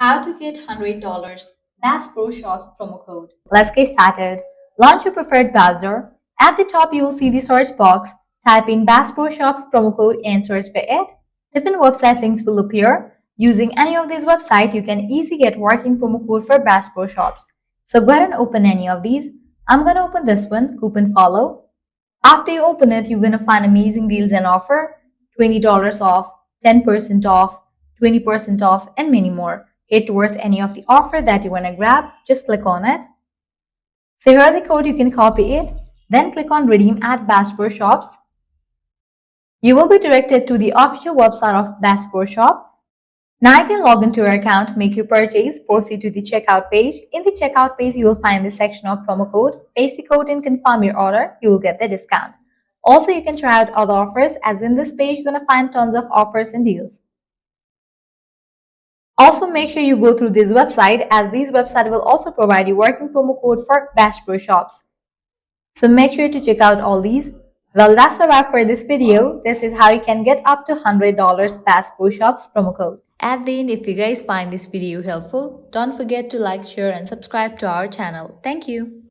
How to get $100 Bass Pro Shops promo code. Let's get started. Launch your preferred browser. At the top, you will see the search box. Type in Bass Pro Shops promo code and search for it. Different website links will appear. Using any of these websites, you can easily get working promo code for Bass Pro Shops. So go ahead and open any of these. I'm going to open this one, Coupon Follow. After you open it, you're going to find amazing deals and offer, $20 off, 10% off, 20% off, and many more. Head towards any of the offer that you want to grab, just click on it. So here's the code, you can copy it, then click on Redeem at Bass Pro Shops. You will be directed to the official website of Bass Pro Shop. Now you can log into your account, make your purchase, proceed to the checkout page. In the checkout page, you will find the section of promo code. Paste the code and confirm your order. You will get the discount. Also, you can try out other offers, as in this page, you're going to find tons of offers and deals. Also, make sure you go through this website, as this website will also provide you working promo code for Bass Pro Shops. So make sure to check out all these. Well, that's a wrap for this video. This is how you can get up to $100 Bass Pro Shops promo code. At the end, if you guys find this video helpful, don't forget to like, share and subscribe to our channel. Thank you.